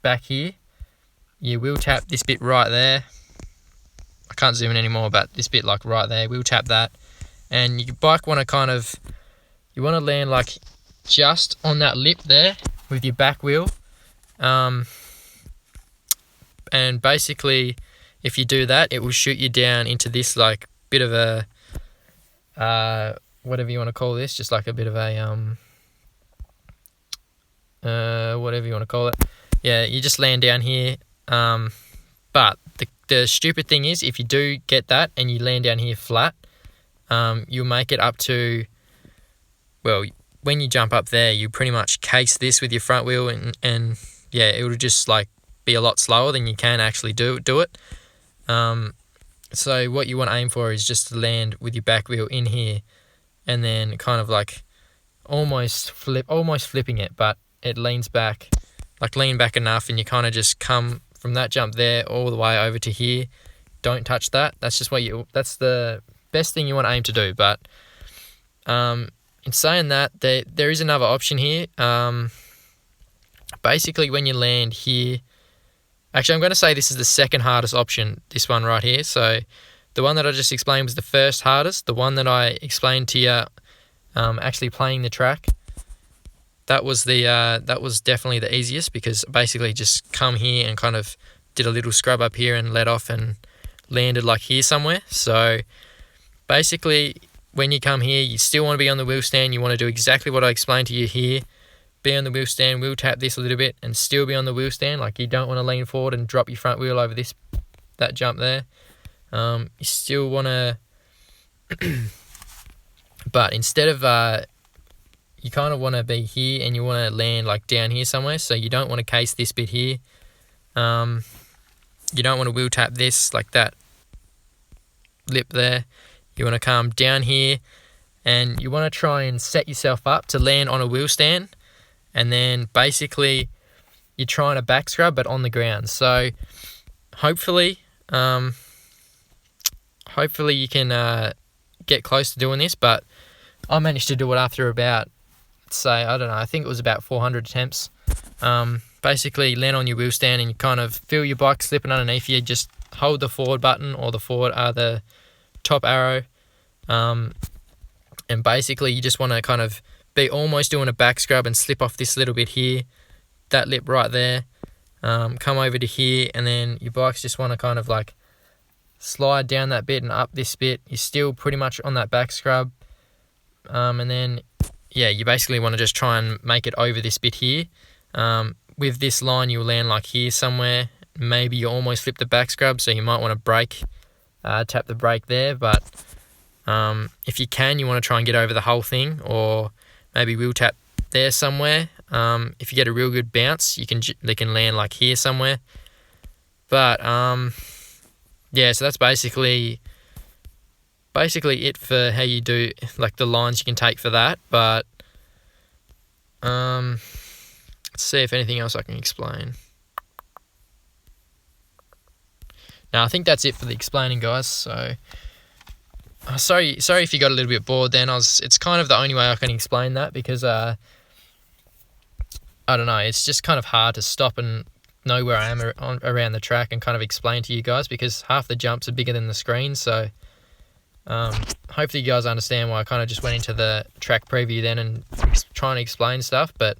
back here, you wheel tap this bit right there. I can't zoom in anymore, but this bit like right there, wheel tap that. And your bike want to land like just on that lip there with your back wheel. And basically, if you do that, it will shoot you down into this like bit of a, whatever you want to call this, just like a bit of a, whatever you want to call it. Yeah, you just land down here. But the stupid thing is, if you do get that and you land down here flat, you'll make it up to, well, when you jump up there, you pretty much case this with your front wheel, and yeah, it will just like be a lot slower than you can actually do it. So what you want to aim for is just to land with your back wheel in here, and then kind of like almost flipping it, but it leans back, like lean back enough, and you kind of just come from that jump there all the way over to here. Don't touch that. That's the best thing you want to aim to do. But in saying that, there is another option here. Basically, when you land here, actually, I'm going to say this is the second hardest option, this one right here. So the one that I just explained was the first hardest. The one that I explained to you, actually playing the track, that was definitely the easiest, because basically just come here and kind of did a little scrub up here and let off and landed like here somewhere. So basically, when you come here, you still want to be on the wheel stand. You want to do exactly what I explained to you here. Be on the wheel stand, wheel tap this a little bit, and still be on the wheel stand. Like, you don't want to lean forward and drop your front wheel over that jump there. You still want to, but instead of you kind of want to be here and you want to land like down here somewhere. So you don't want to case this bit here. You don't want to wheel tap this like that lip there. You want to come down here, and you want to try and set yourself up to land on a wheel stand. And then basically you're trying to back scrub, but on the ground. So hopefully you can get close to doing this, but I managed to do it after about, I think it was about 400 attempts. Basically land on your wheel stand, and you kind of feel your bike slipping underneath you. Just hold the forward button or the top arrow, and basically you just want to kind of be almost doing a back scrub and slip off this little bit here, that lip right there, come over to here, and then your bikes just want to kind of like slide down that bit and up this bit. You're still pretty much on that back scrub, and then yeah, you basically want to just try and make it over this bit here. With this line, you'll land like here somewhere. Maybe you almost flip the back scrub, so you might want to brake, tap the brake there. But if you can, you want to try and get over the whole thing, or maybe wheel tap there somewhere. If you get a real good bounce, they can land like here somewhere. But yeah, so that's basically it for how you do, like, the lines you can take for that. But let's see if anything else I can explain. Now, I think that's it for the explaining, guys. So sorry if you got a little bit bored then. It's kind of the only way I can explain that, because I don't know, it's just kind of hard to stop and know where I am around the track and kind of explain to you guys, because half the jumps are bigger than the screen. So hopefully you guys understand why I kind of just went into the track preview then and trying to explain stuff. But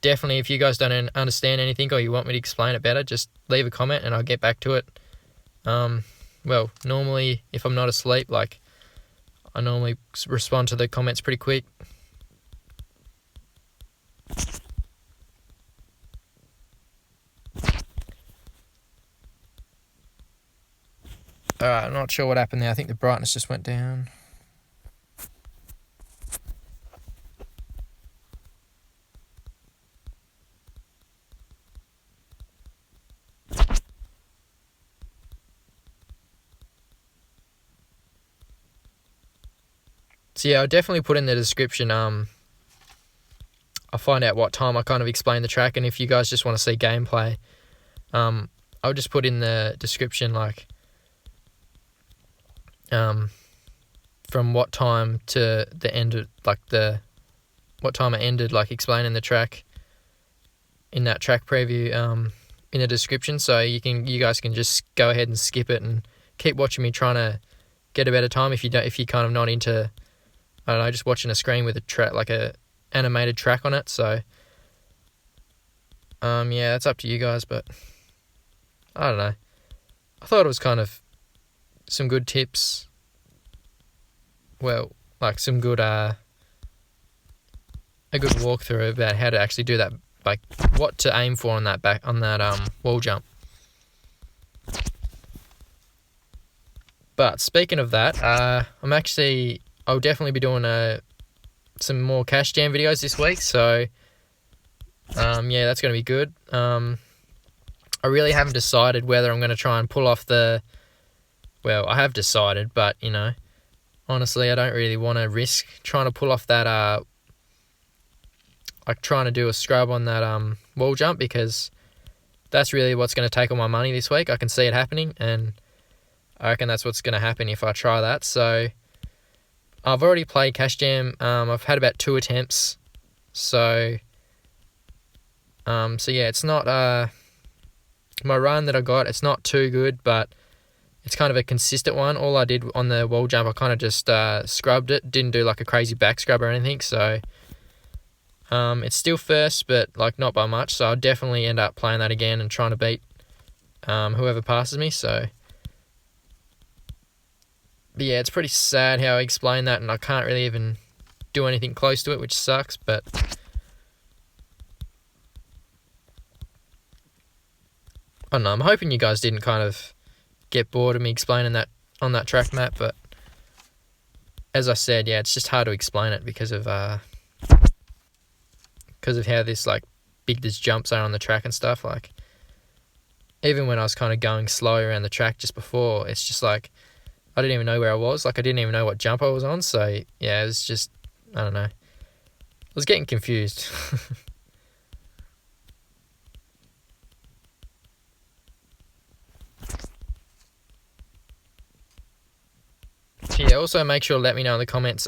definitely, if you guys don't understand anything or you want me to explain it better, just leave a comment and I'll get back to it. Well, normally if I'm not asleep, like, I normally respond to the comments pretty quick. Alright, I'm not sure what happened there. I think the brightness just went down. So yeah, I'll definitely put in the description, I'll find out what time I kind of explain the track, and if you guys just want to see gameplay, I'll just put in the description, like, from what time to the end of, like, what time I ended, like, explaining the track in that track preview. in the description, so you guys can just go ahead and skip it and keep watching me trying to get a better time if you're kind of not into, I don't know, just watching a screen with a track, like a animated track on it. So yeah, that's up to you guys, but I don't know. I thought it was kind of some good tips. Well, like some good a good walkthrough about how to actually do that, like what to aim for on that wall jump. But speaking of that, I'll definitely be doing some more Cash Jam videos this week. So yeah, that's going to be good. I really haven't decided whether I'm going to try and pull off well, I have decided, but you know, honestly, I don't really want to risk trying to pull off that like trying to do a scrub on that wall jump, because that's really what's going to take all my money this week. I can see it happening, and I reckon that's what's going to happen if I try that. So I've already played Cash Jam. I've had about 2 attempts. So yeah, it's not my run that I got, it's not too good, but it's kind of a consistent one. All I did on the wall jump, I kind of just scrubbed it, didn't do like a crazy back scrub or anything. So it's still first, but like not by much. So I'll definitely end up playing that again and trying to beat whoever passes me. So but yeah, it's pretty sad how I explain that, and I can't really even do anything close to it, which sucks. But I don't know, I'm hoping you guys didn't kind of get bored of me explaining that on that track map, but as I said, yeah, it's just hard to explain it because of how this like big these jumps are on the track and stuff. Like even when I was kind of going slow around the track just before, it's just like I didn't even know where I was. Like I didn't even know what jump I was on. So yeah, it was just, I don't know, I was getting confused. Yeah, also make sure to let me know in the comments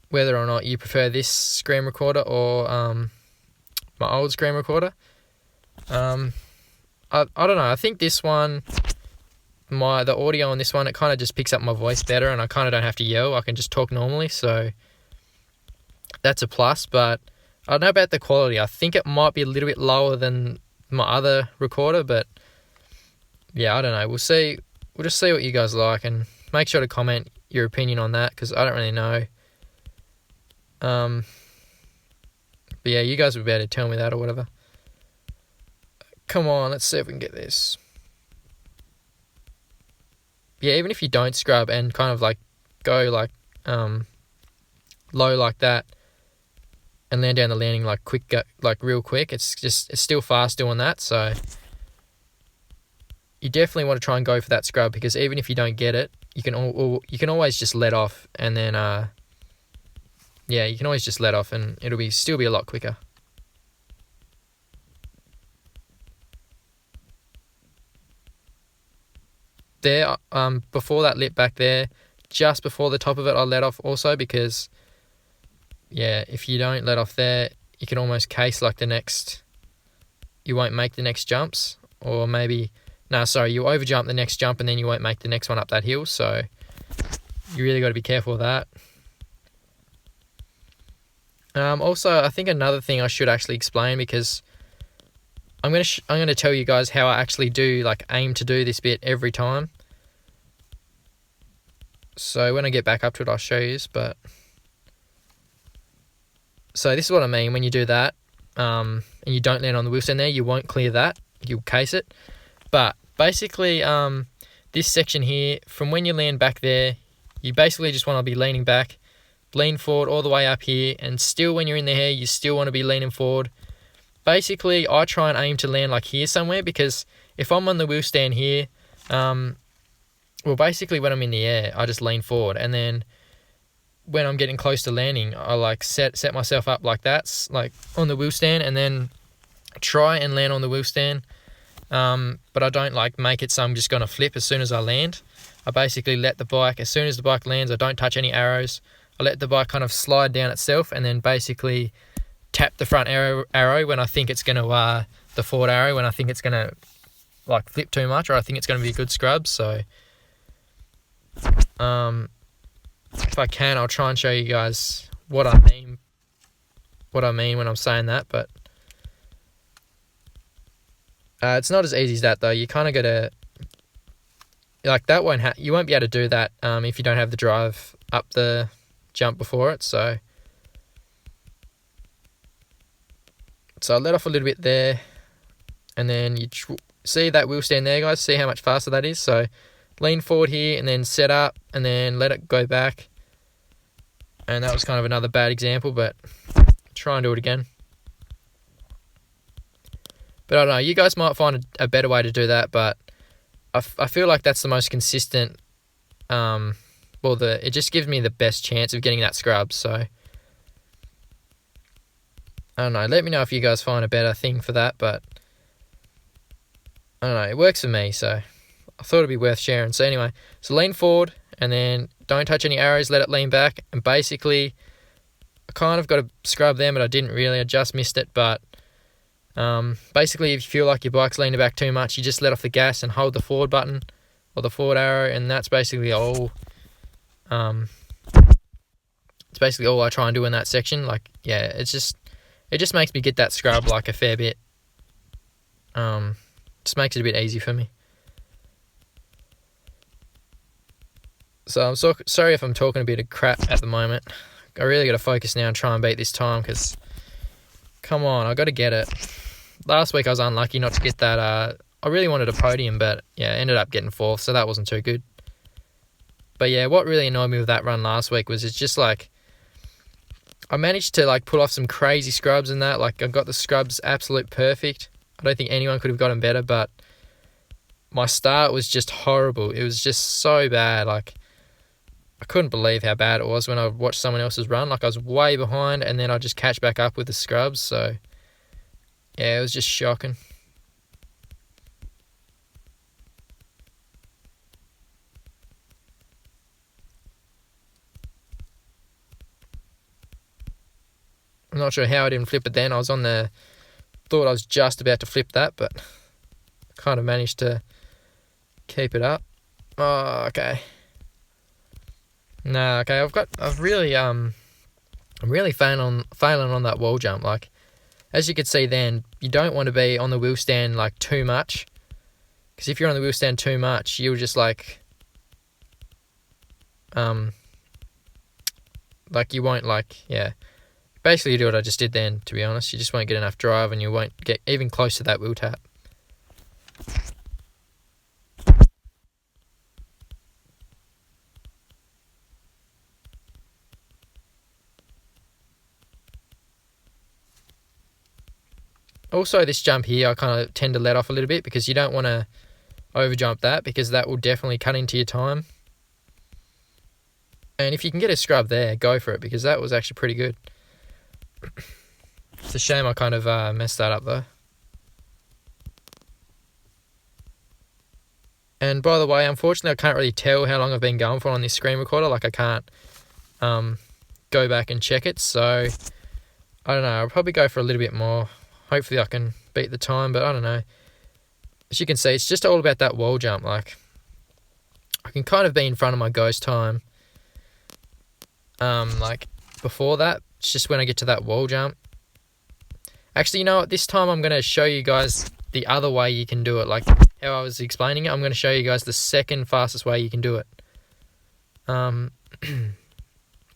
whether or not you prefer this screen recorder or my old screen recorder. I don't know, I think this one, the audio on this one, it kind of just picks up my voice better, and I kind of don't have to yell. I can just talk normally, so that's a plus. But I don't know about the quality. I think it might be a little bit lower than my other recorder, but yeah, I don't know. We'll see. We'll just see what you guys like, and make sure to comment your opinion on that, because I don't really know. But yeah, you guys would be able to tell me that or whatever. Come on, let's see if we can get this. Yeah, even if you don't scrub and kind of like go like low like that and land down the landing like real quick, it's still fast doing that. So you definitely want to try and go for that scrub, because even if you don't get it, you can always just let off, and then yeah, you can always just let off, and it'll still be a lot quicker. There, before that lip back there, just before the top of it, I let off also, because yeah, if you don't let off there, you can almost case like you won't make the next jumps, or maybe, no, sorry, you overjump the next jump and then you won't make the next one up that hill. So you really got to be careful of that. Also, I think another thing I should actually explain, because I'm gonna tell you guys how I actually aim to do this bit every time. So when I get back up to it, I'll show you. But so this is what I mean when you do that, and you don't land on the wheel stand there, you won't clear that. You'll case it. But basically, this section here, from when you land back there, you basically just want to be leaning back, lean forward all the way up here, and still when you're in the air, you still want to be leaning forward. Basically, I try and aim to land like here somewhere, because if I'm on the wheel stand here, well, basically when I'm in the air, I just lean forward, and then when I'm getting close to landing, I like set myself up like that, like on the wheel stand, and then try and land on the wheel stand. But I don't like make it so I'm just going to flip as soon as I land. I basically let the bike, as soon as the bike lands, I don't touch any arrows. I let the bike kind of slide down itself, and then basically tap the front arrow when I think it's going to, the forward arrow when I think it's going to like flip too much, or I think it's going to be a good scrub. So if I can, I'll try and show you guys what I mean when I'm saying that, but it's not as easy as that though. You kind of got to, like, that you won't be able to do that if you don't have the drive up the jump before it. So I let off a little bit there, and then you see that wheel stand there, guys. See how much faster that is. So lean forward here, and then set up, and then let it go back. And that was kind of another bad example, but try and do it again. But I don't know, you guys might find a better way to do that, but I feel like that's the most consistent, it just gives me the best chance of getting that scrub. So I don't know, let me know if you guys find a better thing for that, but I don't know, it works for me, so I thought it'd be worth sharing. So anyway, so lean forward, and then don't touch any arrows, let it lean back, and basically I kind of got a scrub there, but I didn't really, I just missed it. But basically, if you feel like your bike's leaning back too much, you just let off the gas and hold the forward button or the forward arrow, and that's basically all. It's basically all I try and do in that section. Like, yeah, it just makes me get that scrub like a fair bit. Just makes it a bit easy for me. So I'm sorry if I'm talking a bit of crap at the moment. I really got to focus now and try and beat this time, because, come on, I got to get it. Last week I was unlucky not to get that. I really wanted a podium, but yeah, ended up getting 4th, so that wasn't too good. But yeah, what really annoyed me with that run last week was it's just like, I managed to like pull off some crazy scrubs and that. Like, I got the scrubs absolute perfect. I don't think anyone could have gotten better, but my start was just horrible. It was just so bad. Like, I couldn't believe how bad it was when I watched someone else's run. Like, I was way behind, and then I just catch back up with the scrubs. So yeah, it was just shocking. I'm not sure how I didn't flip it then. Thought I was just about to flip that, but kind of managed to keep it up. Oh, okay. Nah, okay. I'm really failing on that wall jump. Like, as you could see then, you don't want to be on the wheel stand like too much, because if you're on the wheel stand too much, you'll just like you won't basically you do what I just did then, to be honest. You just won't get enough drive, and you won't get even close to that wheel tap. Also, this jump here, I kind of tend to let off a little bit, because you don't want to overjump that, because that will definitely cut into your time. And if you can get a scrub there, go for it, because that was actually pretty good. It's a shame I kind of messed that up though. And by the way, unfortunately, I can't really tell how long I've been going for on this screen recorder. Like, I can't go back and check it. So I don't know. I'll probably go for a little bit more. Hopefully I can beat the time, but I don't know. As you can see, it's just all about that wall jump. Like, I can kind of be in front of my ghost time. Like, before that, it's just when I get to that wall jump. Actually, you know what? This time I'm going to show you guys the other way you can do it. Like how I was explaining it, I'm going to show you guys the second fastest way you can do it.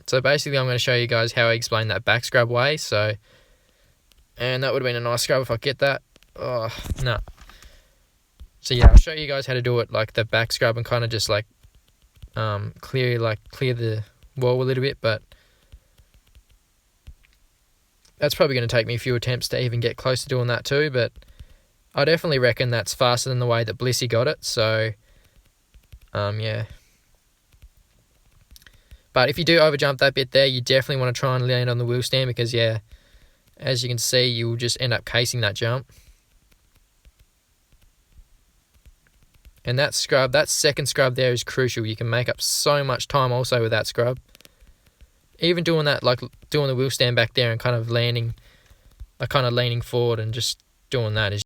So basically, I'm going to show you guys how I explain that back scrub way. And that would have been a nice scrub if I get that. Oh, no. So yeah, I'll show you guys how to do it, like the back scrub, and kind of just like clear the wall a little bit. But that's probably going to take me a few attempts to even get close to doing that too. But I definitely reckon that's faster than the way that Blissy got it. So yeah. But if you do overjump that bit there, you definitely want to try and land on the wheel stand, because yeah, as you can see, you'll just end up casing that jump. And that second scrub there is crucial. You can make up so much time also with that scrub. Even doing that, like doing the wheel stand back there and kind of leaning forward and just doing that is